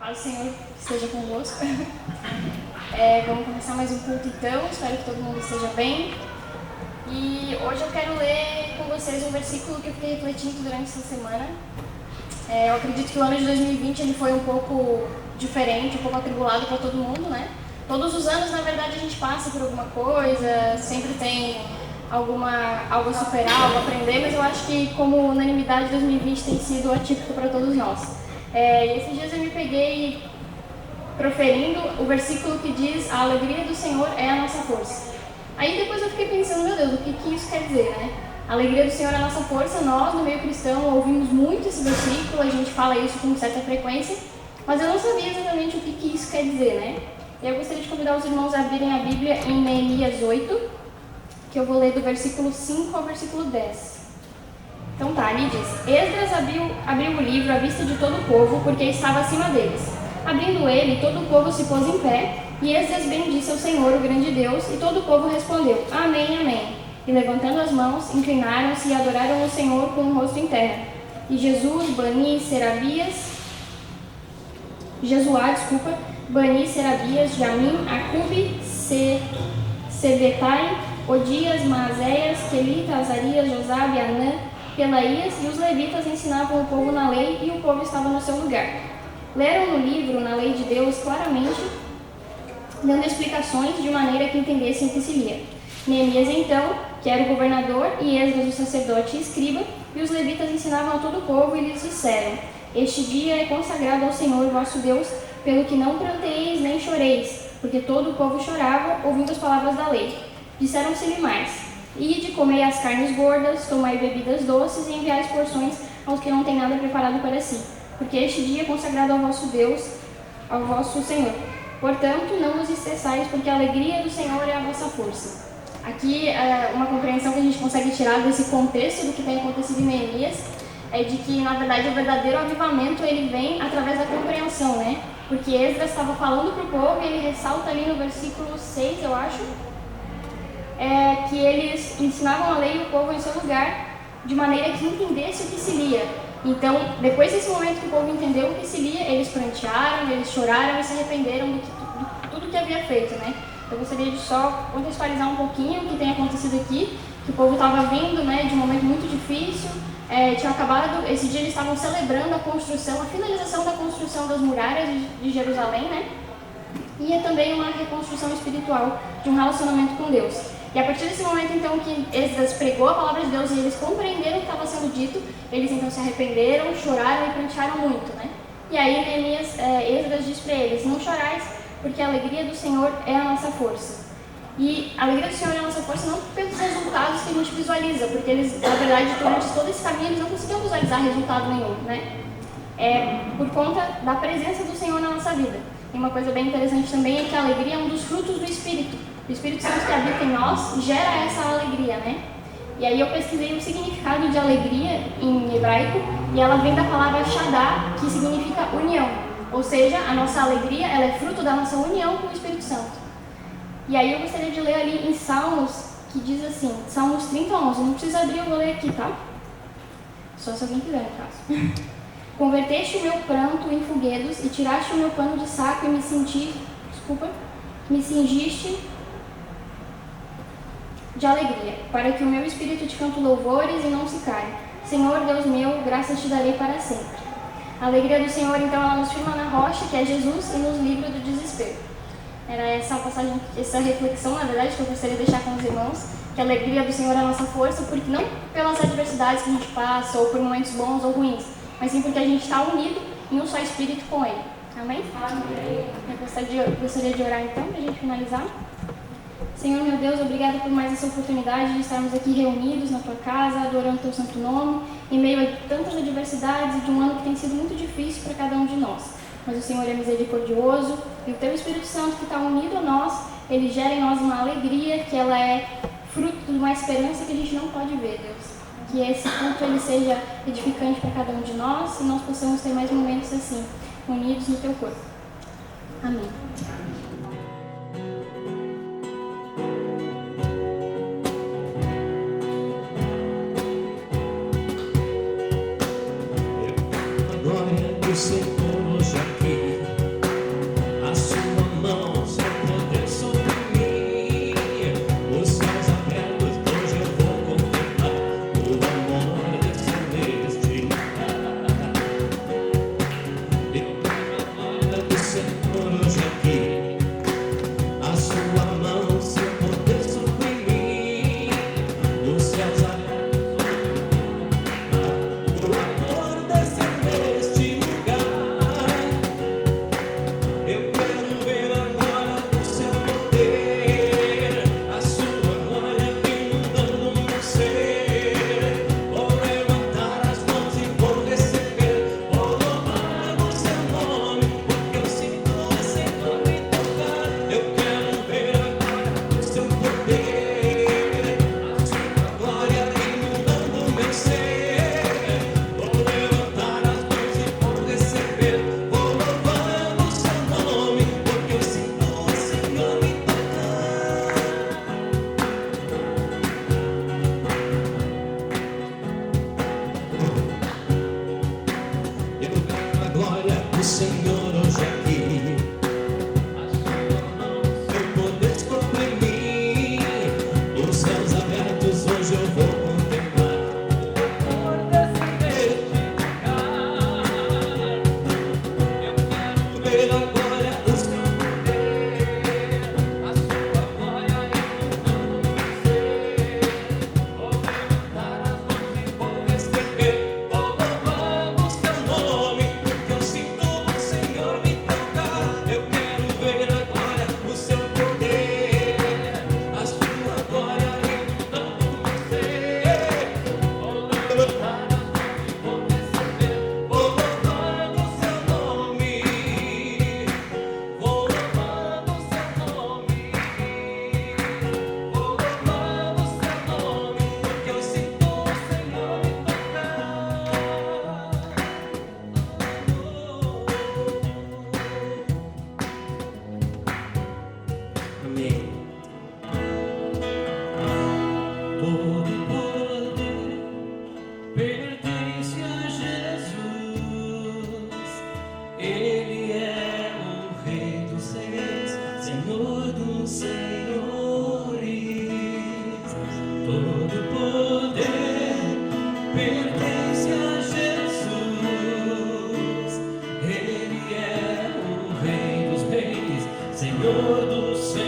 Paz do Senhor esteja convosco. Vamos começar mais um culto então, espero que todo mundo esteja bem. E hoje eu quero ler com vocês um versículo que eu fiquei refletindo durante essa semana. Eu acredito que o ano de 2020 ele foi um pouco diferente, um pouco atribulado para todo mundo, né? Todos os anos, na verdade, a gente passa por alguma coisa, sempre tem algo a superar, algo a aprender, mas eu acho que como unanimidade 2020 tem sido atípico para todos nós. E esses dias eu me peguei proferindo o versículo que diz: a alegria do Senhor é a nossa força. Aí depois eu fiquei pensando, meu Deus, o que isso quer dizer, né? A alegria do Senhor é a nossa força. Nós, no meio cristão, ouvimos muito esse versículo, a gente fala isso com certa frequência, mas eu não sabia exatamente o que isso quer dizer, né? E eu gostaria de convidar os irmãos a abrirem a Bíblia em Neemias 8, que eu vou ler do versículo 5 ao versículo 10. Então tá, ali diz: Esdras abriu o livro à vista de todo o povo, porque estava acima deles. Abrindo ele, todo o povo se pôs em pé, e Esdras bendisse ao Senhor, o grande Deus, e todo o povo respondeu: Amém, amém. E levantando as mãos, inclinaram-se e adoraram o Senhor com o rosto em terra. E Bani, Serabias, Jamim, Acube, Sebetai, Odias, Maazéias, Quelita, Azarias, Josabe, Anã, Pelaías, e os levitas ensinavam o povo na lei, e o povo estava no seu lugar. Leram no livro, na lei de Deus, claramente, dando explicações de maneira que entendessem o que se lia. Neemias, então, que era o governador, e Esdras, o sacerdote e escriba, e os levitas ensinavam a todo o povo e lhes disseram: Este dia é consagrado ao Senhor vosso Deus, pelo que não pranteeis nem choreis, porque todo o povo chorava, ouvindo as palavras da lei. Disseram-se-lhe mais: Ide, comei as carnes gordas, tomai bebidas doces e enviai porções aos que não têm nada preparado para si, porque este dia é consagrado ao vosso Deus, ao vosso Senhor. Portanto, não vos estressais, porque a alegria do Senhor é a vossa força. Aqui, uma compreensão que a gente consegue tirar desse contexto do que tem acontecido em Neemias é de que, na verdade, o verdadeiro avivamento ele vem através da compreensão, né? Porque Esdras estava falando para o povo e ele ressalta ali no versículo 6, eu acho, que eles ensinavam a lei e o povo em seu lugar, de maneira que entendesse o que se lia. Então, depois desse momento que o povo entendeu o que se lia, eles prantearam, eles choraram e se arrependeram de tudo que havia feito, né? Eu gostaria de só contextualizar um pouquinho o que tem acontecido aqui, que o povo estava vindo, né, de um momento muito difícil, tinha acabado, esse dia eles estavam celebrando a construção, a finalização da construção das muralhas de Jerusalém, né? E também uma reconstrução espiritual de um relacionamento com Deus. E a partir desse momento, então, que Esdras pregou a palavra de Deus e eles compreenderam o que estava sendo dito, eles então se arrependeram, choraram e prantearam muito, né? E aí Esdras diz para eles: Não chorais, porque a alegria do Senhor é a nossa força. E a alegria do Senhor é a nossa força não pelos resultados que a gente visualiza, porque eles, na verdade, durante todo esse caminho, eles não conseguiam visualizar resultado nenhum, né? Por conta da presença do Senhor na nossa vida. E uma coisa bem interessante também é que a alegria é um dos frutos do Espírito. O Espírito Santo que habita em nós gera essa alegria, né? E aí eu pesquisei o significado de alegria em hebraico, e ela vem da palavra Shaddá, que significa união. Ou seja, a nossa alegria ela é fruto da nossa união com o Espírito Santo. E aí eu gostaria de ler ali em Salmos, que diz assim, Salmos 30:11. Não precisa abrir, eu vou ler aqui, tá? Só se alguém quiser, no caso. Converteste o meu pranto em foguedos e tiraste o meu pano de saco e me cingiste de alegria, para que o meu espírito te cante louvores e não se cale. Senhor Deus meu, graças te darei para sempre. A alegria do Senhor, então, ela nos firma na rocha, que é Jesus, e nos livra do desespero. Era essa passagem, essa reflexão, na verdade, que eu gostaria de deixar com os irmãos, que a alegria do Senhor é a nossa força, porque não pelas adversidades que a gente passa, ou por momentos bons ou ruins, mas sim porque a gente está unido em um só Espírito com Ele. Amém? Amém. Eu gostaria de orar, então, para a gente finalizar. Senhor, meu Deus, obrigada por mais essa oportunidade de estarmos aqui reunidos na Tua casa, adorando Teu santo nome, em meio a tantas adversidades e de um ano que tem sido muito difícil para cada um de nós. Mas o Senhor é misericordioso e o Teu Espírito Santo que está unido a nós, Ele gera em nós uma alegria que ela é fruto de uma esperança que a gente não pode ver, Deus. Que esse culto ele seja edificante para cada um de nós e nós possamos ter mais momentos assim, unidos no Teu corpo. Amém. Glória do Senhor hoje aqui. Senhor hoje aqui. Teu poder sobre mim, os céus abertos hoje eu vou contemplar. Por desse lugar, eu quero ver agora o seu poder, a sua glória inundando meu ser. Vou levantar as mãos e vou receber. Vou louvar o seu nome, porque eu sinto o Senhor me tocar. Eu quero ver agora o seu poder, a sua glória inundando meu ser. Vou levantar as mãos e vou receber. Vou louvar o seu nome, vou louvar o seu nome, vou louvar o seu nome, porque eu sinto o Senhor me tocar. Amém. Todo poder pertence a Jesus. Ele é o Rei dos Reis, Senhor dos Senhores. Todo poder pertence a Jesus. Ele é o Rei dos Reis, Senhor dos Senhores.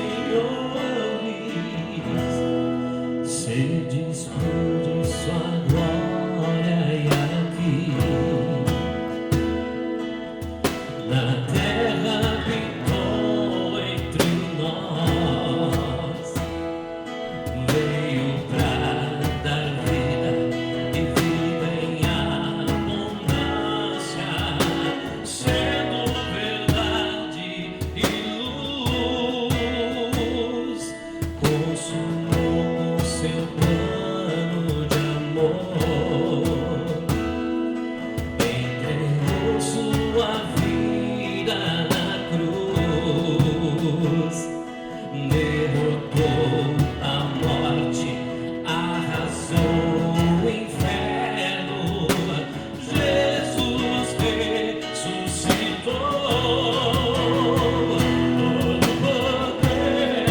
Sede explodir sua glória e aqui na terra habitou entre nós. Veio pra dar vida e vida em abundância, sendo verdade e luz. Consumou com seu plano de amor, entregou sua vida na cruz, derrotou a morte, arrasou o inferno. Jesus ressuscitou. Todo poder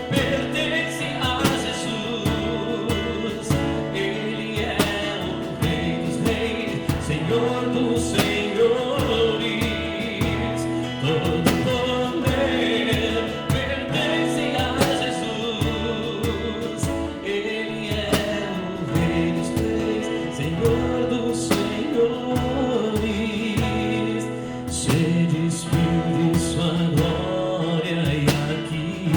pertence a Jesus. Ele é o Rei dos Reis, Senhor dos Senhores. Todo poder pertence a Jesus. Ele é o Rei dos Reis, Senhor dos Senhores. Sede Espírito, sua glória e aqui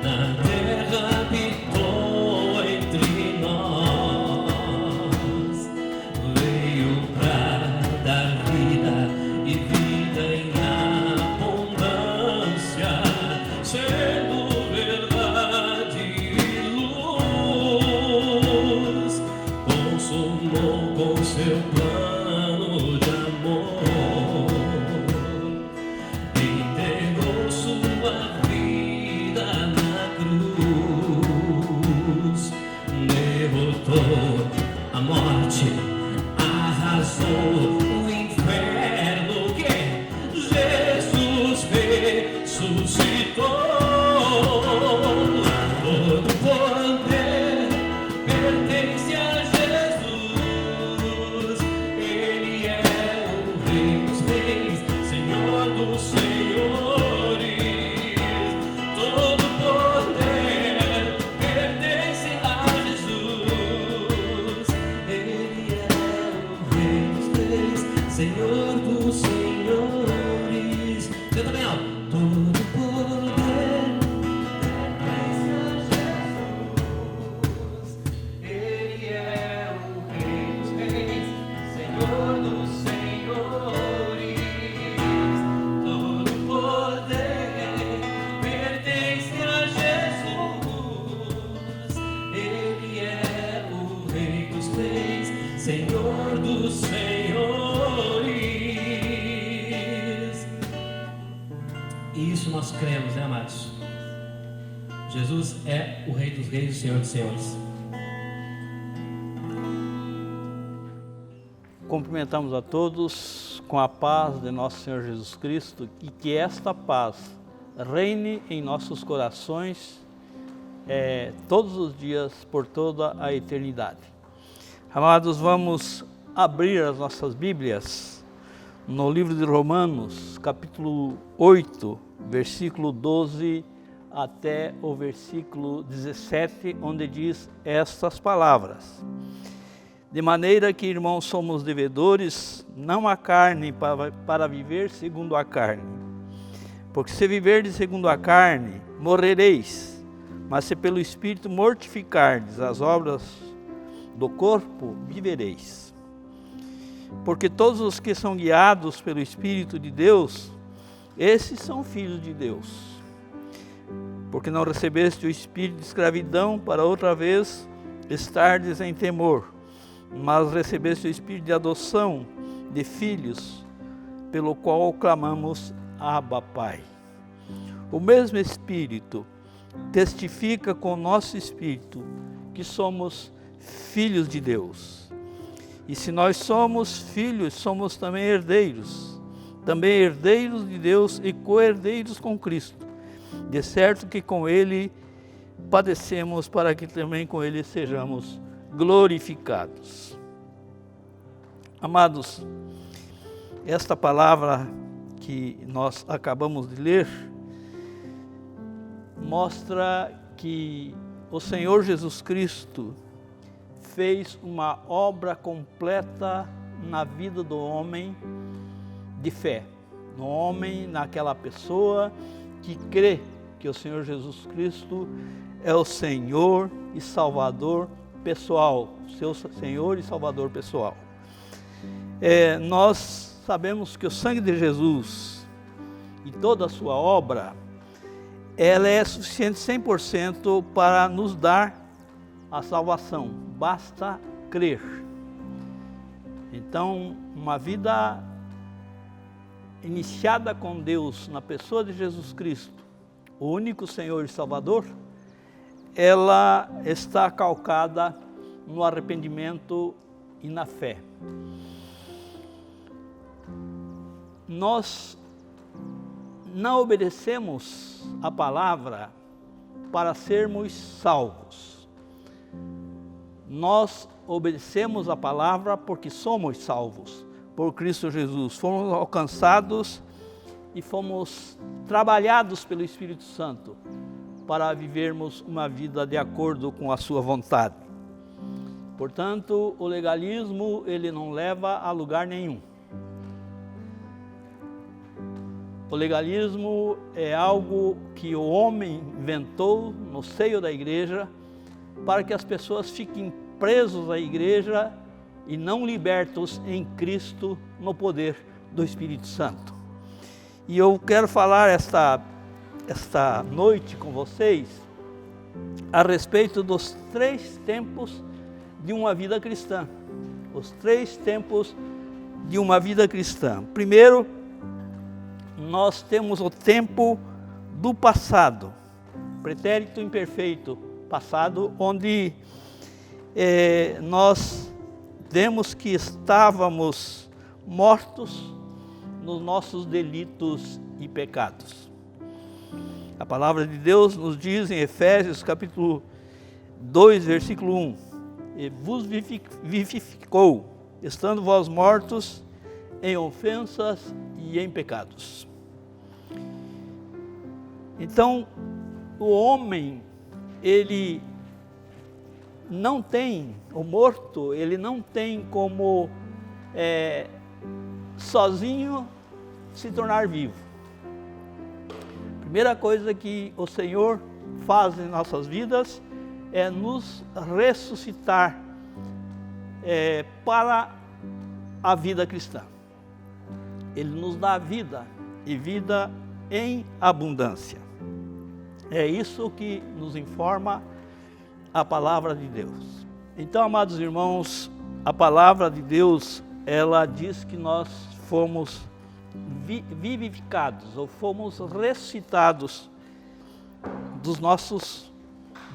na terra habitou entre nós. Veio pra dar vida e vida em abundância, sendo verdade e luz. Consumou com seu plano de amor, entregou sua vida na cruz, derrotou a morte, arrasou o inferno. Que Jesus ressuscitou. Todo poder pertence a Jesus. Ele é o Rei dos Reis, Senhor dos Senhores. Todo poder pertence a Jesus. Ele é o Rei dos Reis, Senhor dos Senhores. Canta bem alto. Todo poder pertence a Jesus. Ele é o Rei dos Reis, Senhor dos Senhores. Todo poder pertence a Jesus. Ele é o Rei dos Reis, Senhor dos Senhores. E isso nós cremos, né, amados? Jesus é o Rei dos Reis e o Senhor dos Senhores. Cumprimentamos a todos com a paz de nosso Senhor Jesus Cristo e que esta paz reine em nossos corações todos os dias, por toda a eternidade. Amados, vamos abrir as nossas Bíblias no livro de Romanos, capítulo 8, versículo 12 até o versículo 17, onde diz estas palavras: de maneira que, irmãos, somos devedores, não à carne, para viver segundo a carne. Porque se viverdes segundo a carne, morrereis, mas se pelo Espírito mortificardes as obras do corpo, vivereis. Porque todos os que são guiados pelo Espírito de Deus, esses são filhos de Deus. Porque não recebeste o espírito de escravidão para outra vez estardes em temor, mas recebeste o espírito de adoção de filhos, pelo qual clamamos Abba, Pai. O mesmo Espírito testifica com o nosso espírito que somos filhos de Deus. E se nós somos filhos, somos também herdeiros de Deus e co-herdeiros com Cristo. De certo que com Ele padecemos, para que também com Ele sejamos glorificados. Amados, esta palavra que nós acabamos de ler mostra que o Senhor Jesus Cristo fez uma obra completa na vida do homem de fé, no homem, naquela pessoa que crê que o Senhor Jesus Cristo é o Senhor e Salvador pessoal, seu Senhor e Salvador pessoal. Nós sabemos que o sangue de Jesus e toda a sua obra, ela é suficiente 100% para nos dar a salvação, basta crer. Então, uma vida iniciada com Deus na pessoa de Jesus Cristo, o único Senhor e Salvador, ela está calcada no arrependimento e na fé. Nós não obedecemos a palavra para sermos salvos. Nós obedecemos a palavra porque somos salvos por Cristo Jesus. Fomos alcançados e fomos trabalhados pelo Espírito Santo para vivermos uma vida de acordo com a sua vontade. Portanto, o legalismo, ele não leva a lugar nenhum. O legalismo é algo que o homem inventou no seio da igreja para que as pessoas fiquem presos à igreja e não libertos em Cristo no poder do Espírito Santo. E eu quero falar esta noite com vocês a respeito dos 3 tempos de uma vida cristã. Os 3 tempos de uma vida cristã. Primeiro, nós temos o tempo do passado, pretérito imperfeito, passado, onde nós vemos que estávamos mortos nos nossos delitos e pecados. A palavra de Deus nos diz em Efésios capítulo 2, versículo 1: e vos vivificou, estando vós mortos em ofensas e em pecados. Então, o homem, ele não tem, o morto, ele não tem como sozinho se tornar vivo. Primeira coisa que o Senhor faz em nossas vidas é nos ressuscitar para a vida cristã. Ele nos dá vida e vida em abundância. É isso que nos informa a palavra de Deus. Então, amados irmãos, a palavra de Deus, ela diz que nós fomos vivificados ou fomos ressuscitados dos nossos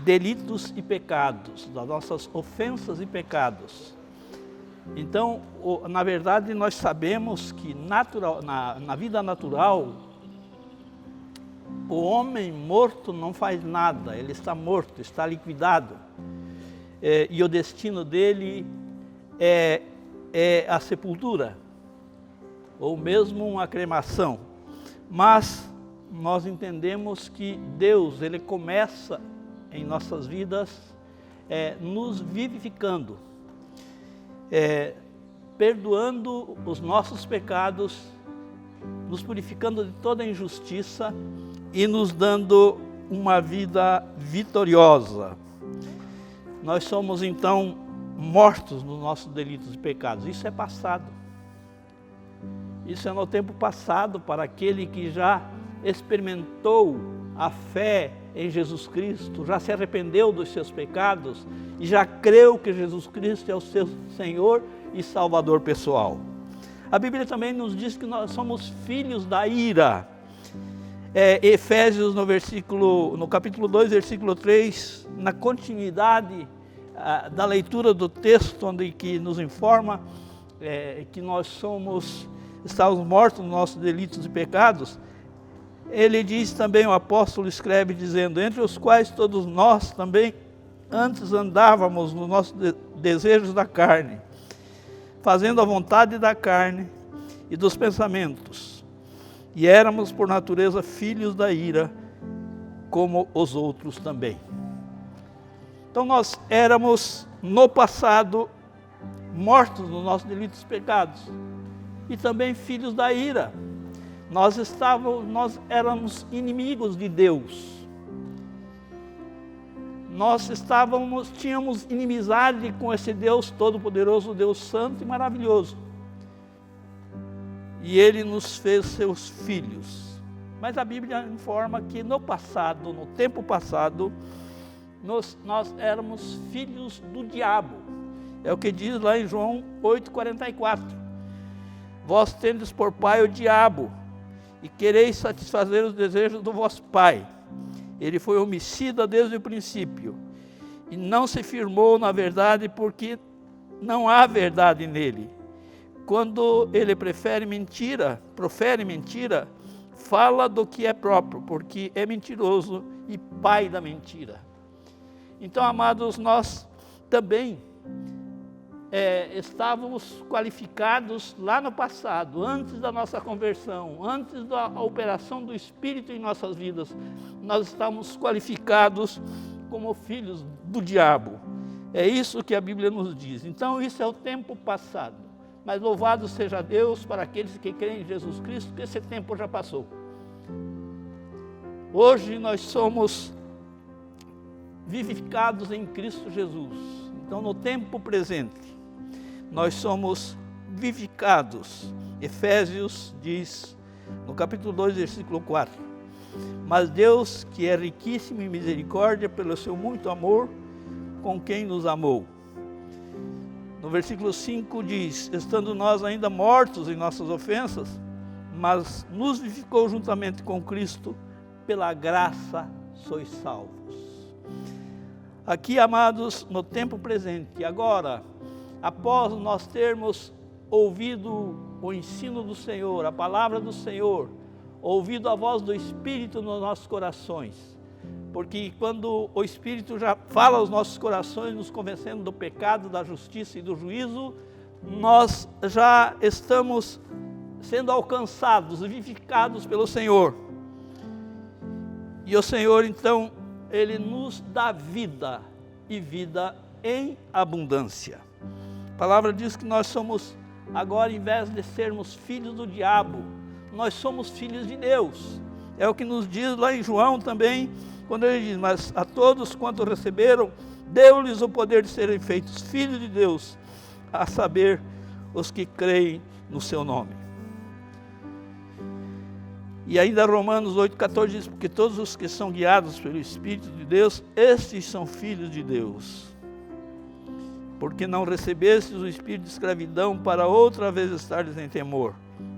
delitos e pecados, das nossas ofensas e pecados. Então, na verdade, nós sabemos que na vida natural, o homem morto não faz nada, ele está morto, está liquidado. E o destino dele é a sepultura, ou mesmo uma cremação. Mas nós entendemos que Deus, Ele começa em nossas vidas nos vivificando, perdoando os nossos pecados, nos purificando de toda injustiça e nos dando uma vida vitoriosa. Nós somos então mortos nos nossos delitos e pecados. Isso é passado. Isso é no tempo passado para aquele que já experimentou a fé em Jesus Cristo, já se arrependeu dos seus pecados e já creu que Jesus Cristo é o seu Senhor e Salvador pessoal. A Bíblia também nos diz que nós somos filhos da ira. Efésios no capítulo 2, versículo 3, na continuidade da leitura do texto, onde que nos informa que nós estávamos mortos nos nossos delitos e pecados, ele diz também, o apóstolo escreve dizendo, entre os quais todos nós também antes andávamos nos nossos desejos da carne, fazendo a vontade da carne e dos pensamentos, e éramos por natureza filhos da ira, como os outros também. Então nós éramos no passado mortos nos nossos delitos e pecados, e também filhos da ira. Nós éramos inimigos de Deus. Nós tínhamos inimizade com esse Deus Todo-Poderoso, Deus Santo e maravilhoso. E Ele nos fez seus filhos. Mas a Bíblia informa que no passado, no tempo passado, nós éramos filhos do diabo. É o que diz lá em João 8,44. Vós tendes por pai o diabo, e quereis satisfazer os desejos do vosso pai. Ele foi homicida desde o princípio, e não se firmou na verdade, porque não há verdade nele. Quando ele profere mentira, fala do que é próprio, porque é mentiroso e pai da mentira. Então, amados, nós também estávamos qualificados lá no passado, antes da nossa conversão, antes da operação do Espírito em nossas vidas, nós estávamos qualificados como filhos do diabo. É isso que a Bíblia nos diz. Então isso é o tempo passado, mas louvado seja Deus para aqueles que creem em Jesus Cristo, que esse tempo já passou. Hoje nós somos vivificados em Cristo Jesus. Então no tempo presente, nós somos vivificados. Efésios diz, no capítulo 2, versículo 4, mas Deus, que é riquíssimo em misericórdia, pelo seu muito amor, com quem nos amou. No versículo 5 diz, estando nós ainda mortos em nossas ofensas, mas nos vivificou juntamente com Cristo, pela graça sois salvos. Aqui, amados, no tempo presente, agora, após nós termos ouvido o ensino do Senhor, a palavra do Senhor, ouvido a voz do Espírito nos nossos corações, porque quando o Espírito já fala aos nossos corações, nos convencendo do pecado, da justiça e do juízo, nós já estamos sendo alcançados, vivificados pelo Senhor. E o Senhor, então, Ele nos dá vida, e vida em abundância. A palavra diz que nós somos, agora, em vez de sermos filhos do diabo, nós somos filhos de Deus. É o que nos diz lá em João também, quando ele diz, mas a todos quanto receberam, deu-lhes o poder de serem feitos filhos de Deus, a saber, os que creem no seu nome. E ainda Romanos 8,14 diz, porque todos os que são guiados pelo Espírito de Deus, estes são filhos de Deus. Porque não recebestes o espírito de escravidão para outra vez estardes em temor,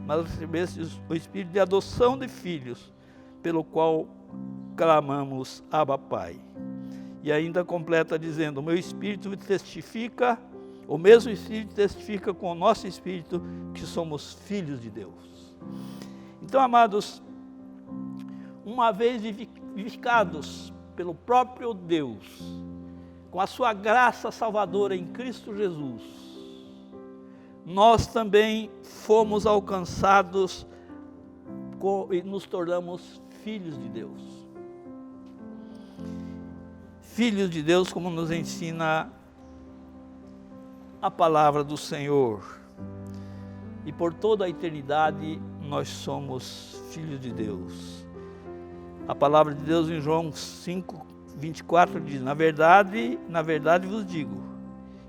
mas recebestes o espírito de adoção de filhos, pelo qual clamamos, Abba, Pai. E ainda completa dizendo, o meu espírito testifica O mesmo Espírito testifica com o nosso Espírito que somos filhos de Deus. Então, amados, uma vez vivificados pelo próprio Deus, com a sua graça salvadora em Cristo Jesus, nós também fomos alcançados e nos tornamos filhos de Deus. Filhos de Deus, como nos ensina a palavra do Senhor. E por toda a eternidade nós somos filhos de Deus. A palavra de Deus em João 5:24 diz: na verdade vos digo,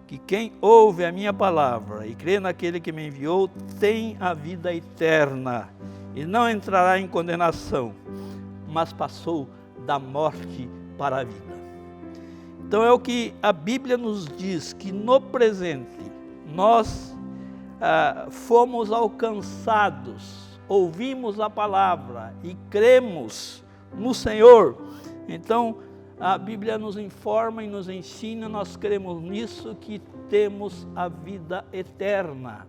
que quem ouve a minha palavra e crê naquele que me enviou, tem a vida eterna, e não entrará em condenação, mas passou da morte para a vida. Então é o que a Bíblia nos diz, que no presente nós fomos alcançados, ouvimos a palavra e cremos no Senhor. Então a Bíblia nos informa e nos ensina, nós cremos nisso, que temos a vida eterna.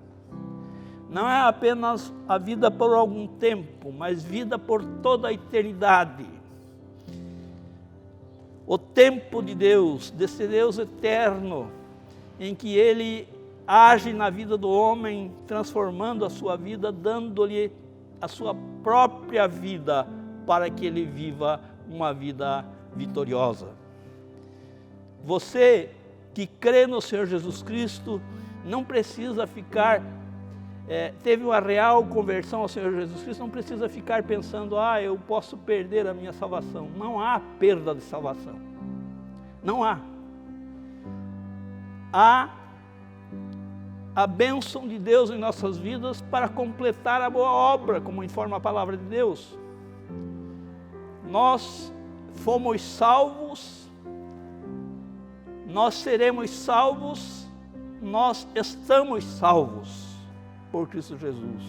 Não é apenas a vida por algum tempo, mas vida por toda a eternidade. O tempo de Deus, desse Deus eterno, em que Ele age na vida do homem, transformando a sua vida, dando-lhe a sua própria vida, para que ele viva uma vida vitoriosa. Você que crê no Senhor Jesus Cristo, não precisa ficar, teve uma real conversão ao Senhor Jesus Cristo, não precisa ficar pensando, eu posso perder a minha salvação. Não há perda de salvação. Não há. Há a bênção de Deus em nossas vidas para completar a boa obra, como informa a palavra de Deus. Nós fomos salvos, nós seremos salvos, nós estamos salvos por Cristo Jesus.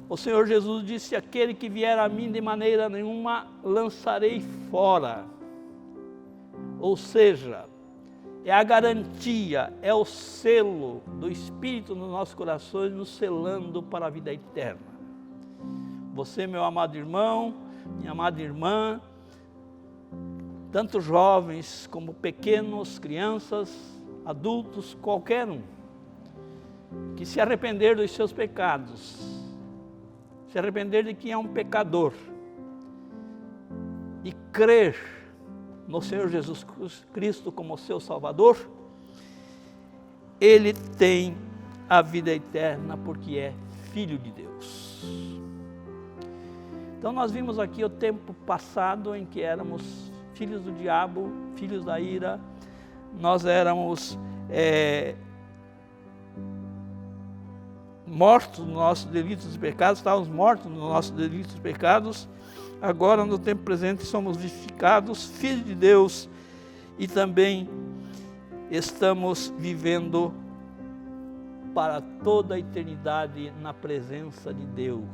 O Senhor Jesus disse: aquele que vier a mim de maneira nenhuma lançarei fora. Ou seja, é a garantia, é o selo do Espírito nos nossos corações, nos selando para a vida eterna. Você, meu amado irmão, minha amada irmã, tanto jovens como pequenos, crianças, adultos, qualquer um, que se arrepender dos seus pecados, se arrepender de que é um pecador e crer no Senhor Jesus Cristo como seu Salvador, ele tem a vida eterna porque é filho de Deus. Então nós vimos aqui o tempo passado em que éramos filhos do diabo, filhos da ira, nós éramos mortos nos nossos delitos e pecados, estávamos mortos nos nossos delitos e pecados. Agora, no tempo presente, somos vivificados, filhos de Deus, e também estamos vivendo para toda a eternidade na presença de Deus.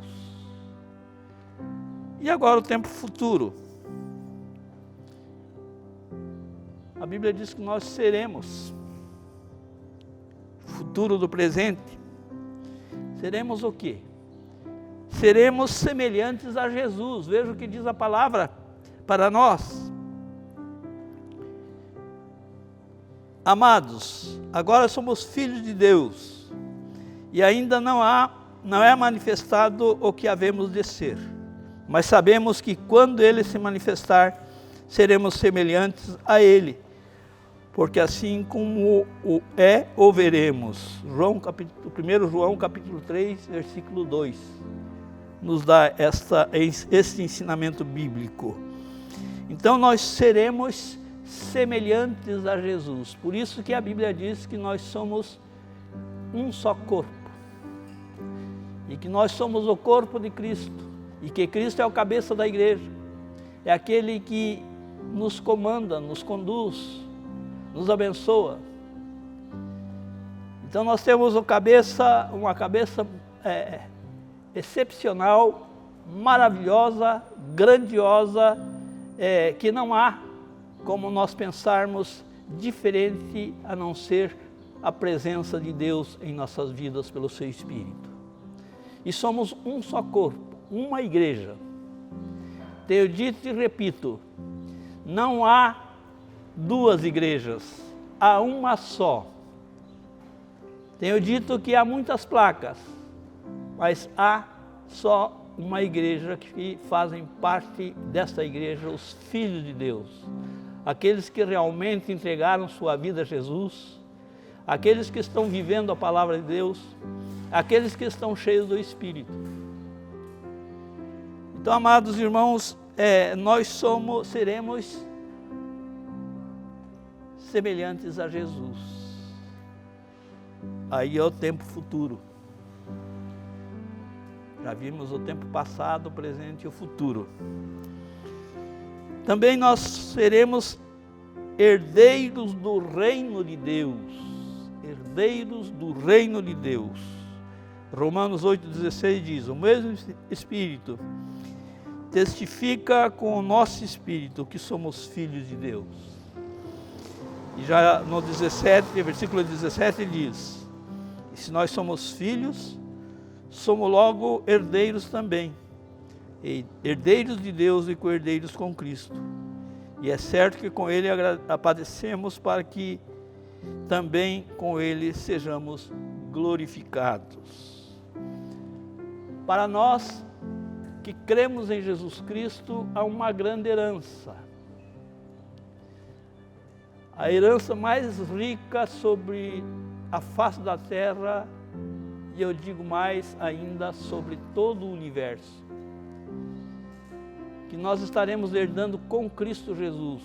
E agora o tempo futuro. A Bíblia diz que nós seremos, futuro do presente, seremos o quê? Seremos semelhantes a Jesus. Veja o que diz a palavra para nós. Amados, agora somos filhos de Deus e ainda não é manifestado o que havemos de ser, mas sabemos que quando Ele se manifestar, seremos semelhantes a Ele, porque assim como o veremos. 1 João capítulo 3, versículo 2. Nos dá este ensinamento bíblico. Então nós seremos semelhantes a Jesus. Por isso que a Bíblia diz que nós somos um só corpo. E que nós somos o corpo de Cristo. E que Cristo é o cabeça da igreja. É aquele que nos comanda, nos conduz, nos abençoa. Então nós temos uma cabeça excepcional, maravilhosa, grandiosa, que não há como nós pensarmos diferente a não ser a presença de Deus em nossas vidas pelo seu Espírito. E somos um só corpo, uma igreja. Tenho dito e repito, não há duas igrejas, há uma só. Tenho dito que há muitas placas, mas há só uma igreja que fazem parte desta igreja, os filhos de Deus. Aqueles que realmente entregaram sua vida a Jesus, aqueles que estão vivendo a palavra de Deus, aqueles que estão cheios do Espírito. Então, amados irmãos, nós seremos semelhantes a Jesus. Aí é o tempo futuro. Já vimos o tempo passado, o presente e o futuro. Também nós seremos herdeiros do reino de Deus. Herdeiros do reino de Deus. Romanos 8,16 diz, o mesmo Espírito testifica com o nosso Espírito que somos filhos de Deus. E já no 17, versículo 17 diz, e se nós somos filhos, somos logo herdeiros também, herdeiros de Deus e co-herdeiros com Cristo. E é certo que com Ele padecemos para que também com Ele sejamos glorificados. Para nós que cremos em Jesus Cristo, há uma grande herança. A herança mais rica sobre a face da terra, e eu digo mais ainda, sobre todo o universo. Que nós estaremos herdando com Cristo Jesus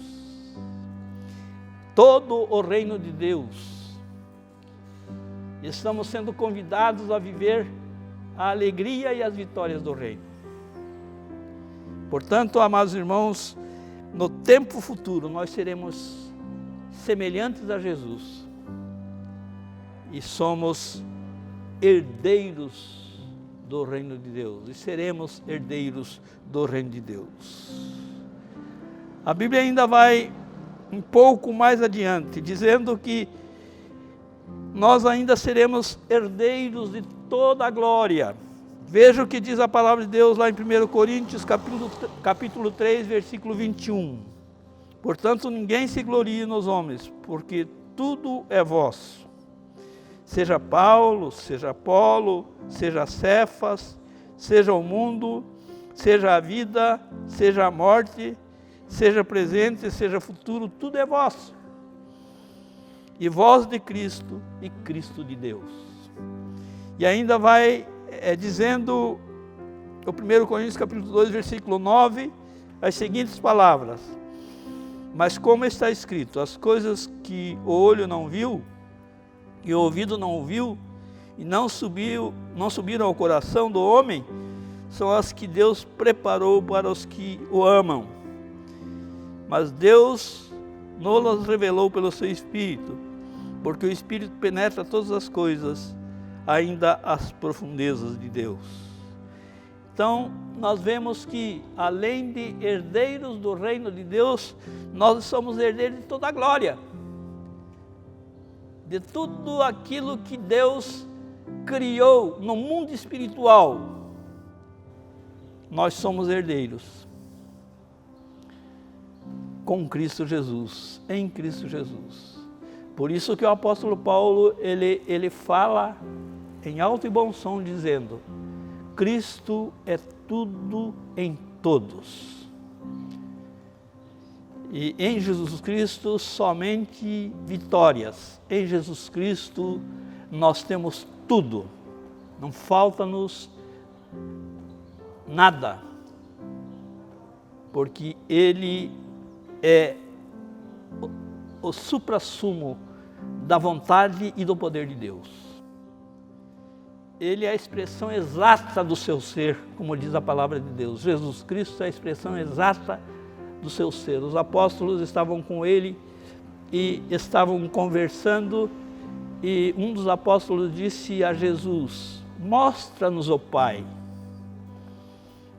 todo o reino de Deus. Estamos sendo convidados a viver a alegria e as vitórias do reino. Portanto, amados irmãos, no tempo futuro nós seremos semelhantes a Jesus e somos herdeiros do reino de Deus e seremos herdeiros do reino de Deus. A Bíblia ainda vai um pouco mais adiante, dizendo que nós ainda seremos herdeiros de toda a glória. Veja o que diz a palavra de Deus lá em 1 Coríntios, capítulo 3, versículo 21. Portanto, ninguém se glorie nos homens, porque tudo é vosso. Seja Paulo, seja Apolo, seja Cefas, seja o mundo, seja a vida, seja a morte, seja presente, seja futuro, tudo é vosso. E vós de Cristo e Cristo de Deus. E ainda vai dizendo, o 1 Coríntios capítulo 2, versículo 9, as seguintes palavras. Mas como está escrito, as coisas que o olho não viu, e o ouvido não ouviu, e não subiram ao coração do homem, são as que Deus preparou para os que o amam. Mas Deus nos revelou pelo seu Espírito, porque o Espírito penetra todas as coisas, ainda as profundezas de Deus. Então, nós vemos que, além de herdeiros do reino de Deus, nós somos herdeiros de toda a glória, de tudo aquilo que Deus criou no mundo espiritual. Nós somos herdeiros com Cristo Jesus, em Cristo Jesus. Por isso que o apóstolo Paulo, ele fala em alto e bom som, dizendo, Cristo é tudo em todos. E em Jesus Cristo somente vitórias. Em Jesus Cristo nós temos tudo. Não falta-nos nada. Porque Ele é o suprassumo da vontade e do poder de Deus. Ele é a expressão exata do seu ser, como diz a palavra de Deus. Jesus Cristo é a expressão exata do seu ser. Os apóstolos estavam com ele e estavam conversando, e um dos apóstolos disse a Jesus, mostra-nos o Pai,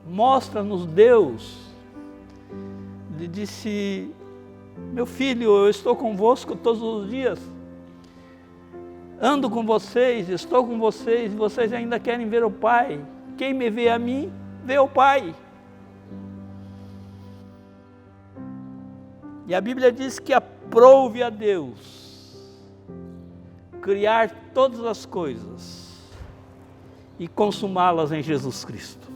mostra-nos Deus. Ele disse, Meu filho, eu estou convosco todos os dias. Ando com vocês, estou com vocês, e vocês ainda querem ver o Pai. Quem me vê a mim, vê o Pai. E a Bíblia diz que aprouve a Deus criar todas as coisas e consumá-las em Jesus Cristo.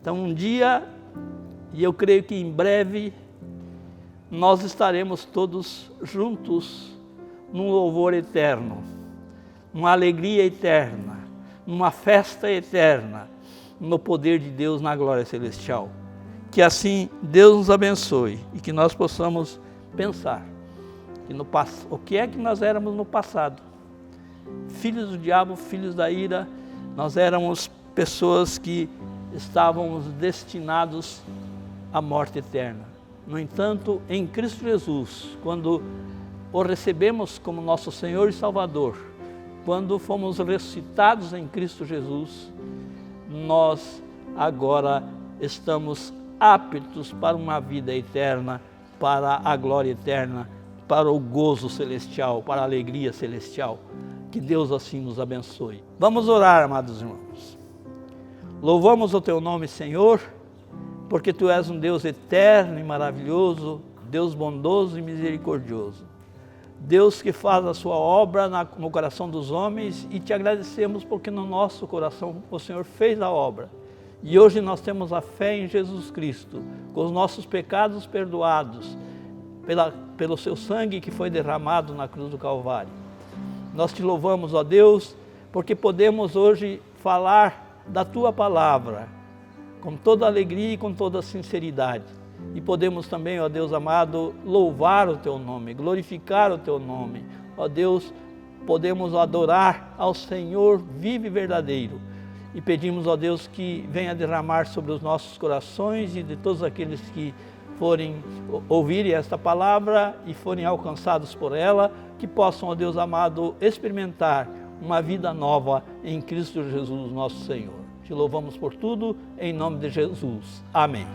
Então um dia, e eu creio que em breve, nós estaremos todos juntos num louvor eterno, numa alegria eterna, numa festa eterna, no poder de Deus na glória celestial. Que assim Deus nos abençoe e que nós possamos pensar que o que é que nós éramos no passado. Filhos do diabo, filhos da ira, nós éramos pessoas que estávamos destinados à morte eterna. No entanto, em Cristo Jesus, quando o recebemos como nosso Senhor e Salvador, quando fomos ressuscitados em Cristo Jesus, nós agora estamos aptos para uma vida eterna, para a glória eterna, para o gozo celestial, para a alegria celestial. Que Deus assim nos abençoe. Vamos orar, amados irmãos. Louvamos o Teu nome, Senhor, porque Tu és um Deus eterno e maravilhoso, Deus bondoso e misericordioso. Deus que faz a sua obra no coração dos homens, e Te agradecemos porque no nosso coração o Senhor fez a obra. E hoje nós temos a fé em Jesus Cristo, com os nossos pecados perdoados, pelo Seu sangue que foi derramado na cruz do Calvário. Nós Te louvamos, ó Deus, porque podemos hoje falar da Tua palavra, com toda alegria e com toda sinceridade. E podemos também, ó Deus amado, louvar o Teu nome, glorificar o Teu nome. Ó Deus, podemos adorar ao Senhor vivo e verdadeiro. E pedimos, ó Deus, que venha derramar sobre os nossos corações e de todos aqueles que forem ouvirem esta palavra e forem alcançados por ela, que possam, ó Deus amado, experimentar uma vida nova em Cristo Jesus, nosso Senhor. Te louvamos por tudo, em nome de Jesus. Amém.